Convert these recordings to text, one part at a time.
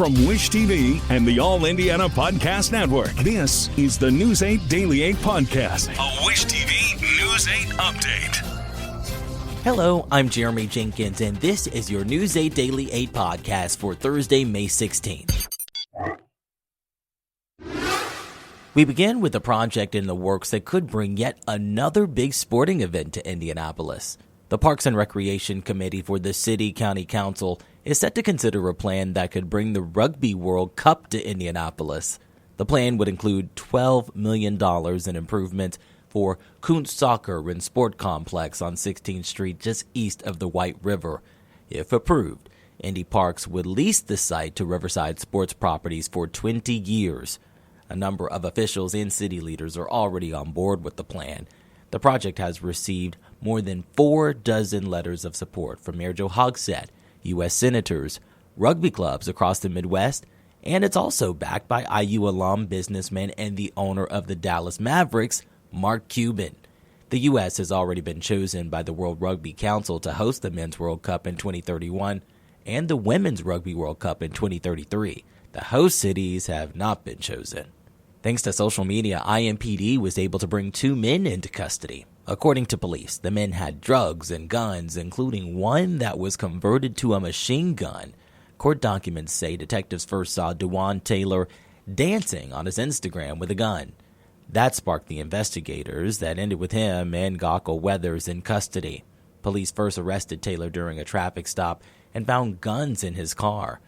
From Wish TV and the All Indiana Podcast Network, this is the News 8 Daily 8 Podcast, a Wish TV News 8 update. Hello, I'm Jeremy Jenkins, and this is your News 8 Daily 8 Podcast for Thursday, May 16th. We begin with a project in the works that could bring yet another big sporting event to Indianapolis. The Parks and Recreation Committee for the City County Council is set to consider a plan that could bring the Rugby World Cup to Indianapolis. The plan would include $12 million in improvements for Kuntz Soccer and Sport Complex on 16th Street just east of the White River. If approved, Indy Parks would lease the site to Riverside Sports Properties for 20 years. A number of officials and city leaders are already on board with the plan. The project has received more than 4 dozen letters of support from Mayor Joe Hogsett, U.S. senators, rugby clubs across the Midwest, and it's also backed by IU alum, businessman, and the owner of the Dallas Mavericks, Mark Cuban. The U.S. has already been chosen by the World Rugby Council to host the Men's World Cup in 2031 and the Women's Rugby World Cup in 2033. The host cities have not been chosen. Thanks to social media, IMPD was able to bring 2 men into custody. According to police, the men had drugs and guns, including one that was converted to a machine gun. Court documents say detectives first saw DeJuan Taylor dancing on his Instagram with a gun. That sparked the investigators that ended with him and Gockel Weathers in custody. Police first arrested Taylor during a traffic stop and found guns in his car.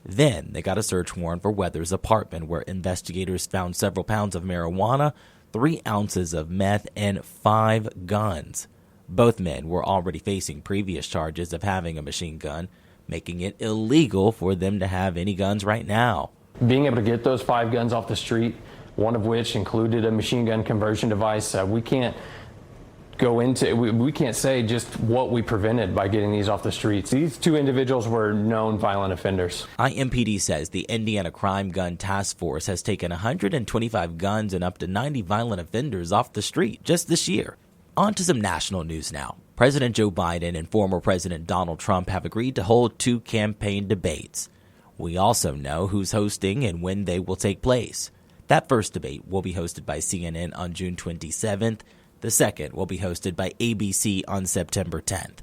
Then they got a search warrant for Weathers' apartment, where investigators found several pounds of marijuana, 3 ounces of meth, and 5 guns. Both men were already facing previous charges of having a machine gun, making it illegal for them to have any guns right now. Being able to get those 5 guns off the street, one of which included a machine gun conversion device, we can't say just what we prevented by getting these off the streets. These 2 individuals were known violent offenders. IMPD says the Indiana Crime Gun Task Force has taken 125 guns and up to 90 violent offenders off the street just this year. On to some national news now. President Joe Biden and former President Donald Trump have agreed to hold 2 campaign debates. We also know who's hosting and when they will take place. That first debate will be hosted by CNN on June 27th. The second will be hosted by ABC on September 10th.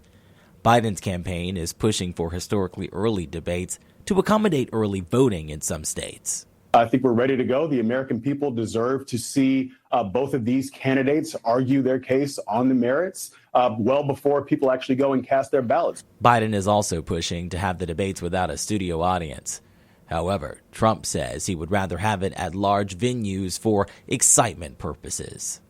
Biden's campaign is pushing for historically early debates to accommodate early voting in some states. I think we're ready to go. The American people deserve to see both of these candidates argue their case on the merits well before people actually go and cast their ballots. Biden is also pushing to have the debates without a studio audience. However, Trump says he would rather have it at large venues for excitement purposes.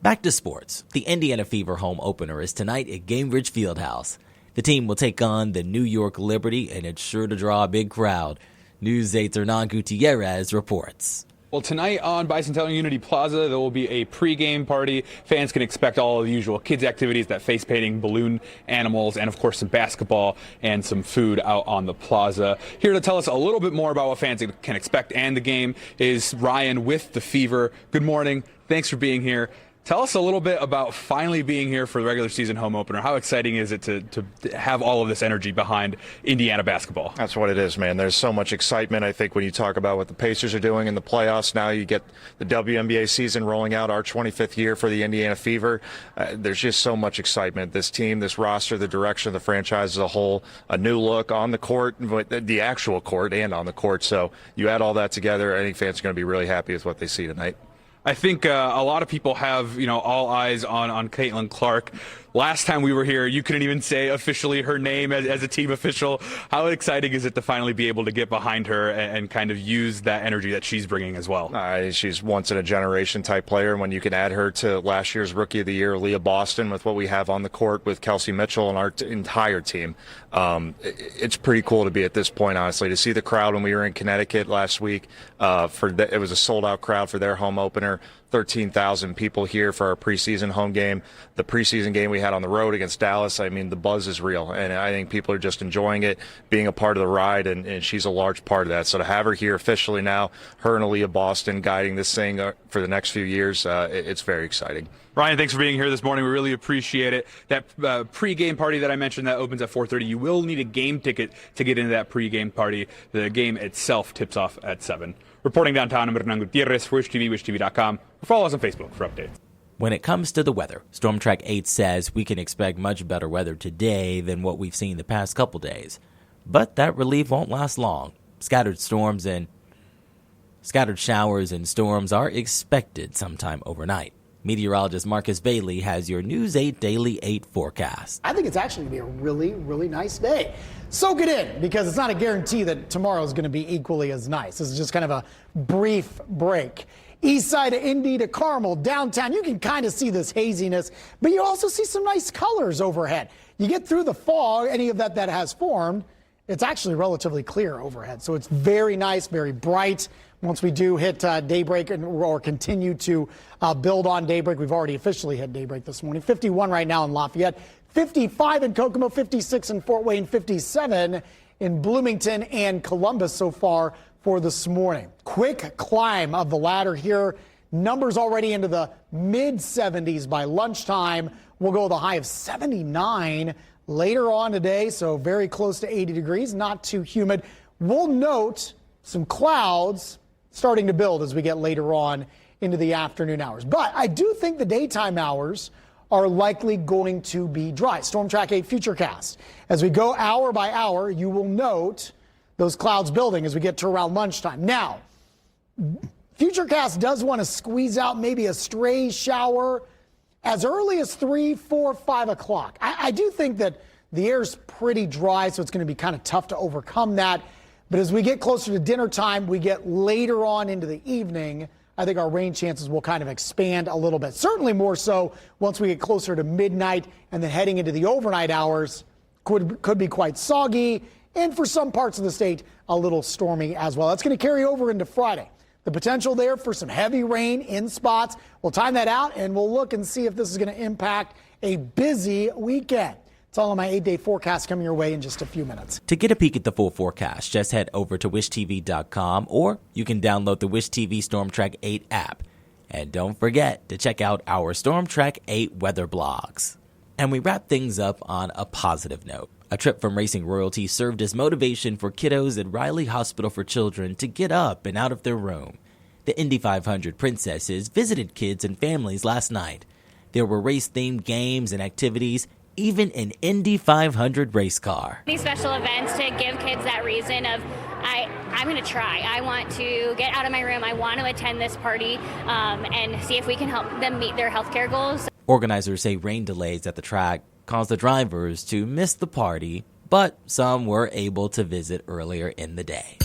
Back to sports. The Indiana Fever home opener is tonight at Gainbridge Fieldhouse. The team will take on the New York Liberty, and it's sure to draw a big crowd. News 8's Hernan Gutierrez reports. Well, tonight on Bicentennial Unity Plaza, there will be a pregame party. Fans can expect all of the usual kids' activities, that face painting, balloon animals, and of course some basketball and some food out on the plaza. Here to tell us a little bit more about what fans can expect and the game is Ryan with the Fever. Good morning. Thanks for being here. Tell us a little bit about finally being here for the regular season home opener. How exciting is it to have all of this energy behind Indiana basketball? That's what it is, man. There's so much excitement. I think when you talk about what the Pacers are doing in the playoffs, now you get the WNBA season rolling out, our 25th year for the Indiana Fever. There's just so much excitement. This team, this roster, the direction of the franchise as a whole, a new look on the court, the actual court and on the court. So you add all that together, I think fans are going to be really happy with what they see tonight. I think a lot of people have, all eyes on Caitlin Clark. Last time we were here, you couldn't even say officially her name as a team official. How exciting is it to finally be able to get behind her and kind of use that energy that she's bringing as well? She's once-in-a-generation type player. When you can add her to last year's Rookie of the Year, Leah Boston, with what we have on the court with Kelsey Mitchell and our entire team, it's pretty cool to be at this point, honestly. To see the crowd when we were in Connecticut last week, it was a sold-out crowd for their home opener. 13,000 people here for our preseason home game. The preseason game we had on the road against Dallas, I mean, the buzz is real, and I think people are just enjoying it, being a part of the ride, and she's a large part of that. So to have her here officially now, her and Aaliyah Boston guiding this thing for the next few years, it's very exciting. Ryan, thanks for being here this morning. We really appreciate it. That pre-game party that I mentioned that opens at 4:30, you will need a game ticket to get into that pre-game party. The game itself tips off at 7. Reporting downtown, I'm Hernan Gutierrez for WishTV, WishTV.com. Follow us on Facebook for updates. When it comes to the weather, Storm Track 8 says we can expect much better weather today than what we've seen the past couple days. But that relief won't last long. Scattered showers and storms are expected sometime overnight. Meteorologist Marcus Bailey has your News 8 Daily 8 forecast. I think it's actually going to be a really, really nice day. Soak it in, because it's not a guarantee that tomorrow is going to be equally as nice. This is just kind of a brief break. East side of Indy to Carmel, downtown, you can kind of see this haziness, but you also see some nice colors overhead. You get through the fog, any of that has formed, it's actually relatively clear overhead. So it's very nice, very bright. Once we do hit daybreak or continue to build on daybreak, we've already officially hit daybreak this morning. 51 right now in Lafayette, 55 in Kokomo, 56 in Fort Wayne, 57 in Bloomington and Columbus so far for this morning. Quick climb of the ladder here. Numbers already into the mid-70s by lunchtime. We'll go with a high of 79 later on today, so very close to 80 degrees, not too humid. We'll note some clouds starting to build as we get later on into the afternoon hours. But I do think the daytime hours are likely going to be dry. Storm Track 8 Futurecast. As we go hour by hour, you will note those clouds building as we get to around lunchtime. Now, Futurecast does want to squeeze out maybe a stray shower as early as 3, 4, 5 o'clock. I do think that the air's pretty dry, so it's going to be kind of tough to overcome that. But as we get closer to dinner time, we get later on into the evening, I think our rain chances will kind of expand a little bit. Certainly more so once we get closer to midnight, and then heading into the overnight hours could be quite soggy, and for some parts of the state, a little stormy as well. That's going to carry over into Friday. The potential there for some heavy rain in spots. We'll time that out, and we'll look and see if this is going to impact a busy weekend. It's all on my 8-day forecast coming your way in just a few minutes. To get a peek at the full forecast, just head over to wishtv.com, or you can download the Wish TV Storm Track 8 app. And don't forget to check out our Storm Track 8 weather blogs. And we wrap things up on a positive note. A trip from racing royalty served as motivation for kiddos at Riley Hospital for Children to get up and out of their room. The Indy 500 princesses visited kids and families last night. There were race-themed games and activities, even an Indy 500 race car. These special events to give kids that reason of, I'm going to try. I want to get out of my room. I want to attend this party and see if we can help them meet their healthcare goals. Organizers say rain delays at the track caused the drivers to miss the party, but some were able to visit earlier in the day.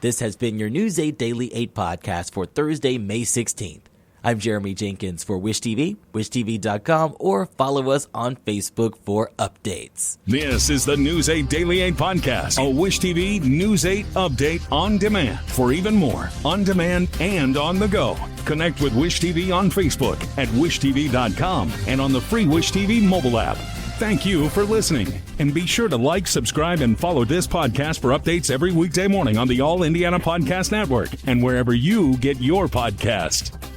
This has been your News 8 Daily 8 podcast for Thursday, May 16th. I'm Jeremy Jenkins for Wish TV, wishtv.com, or follow us on Facebook for updates. This is the News 8 Daily 8 podcast, a Wish TV News 8 update on demand. For even more, on demand and on the go, connect with Wish TV on Facebook at wishtv.com and on the free Wish TV mobile app. Thank you for listening, and be sure to like, subscribe, and follow this podcast for updates every weekday morning on the All Indiana Podcast Network and wherever you get your podcast.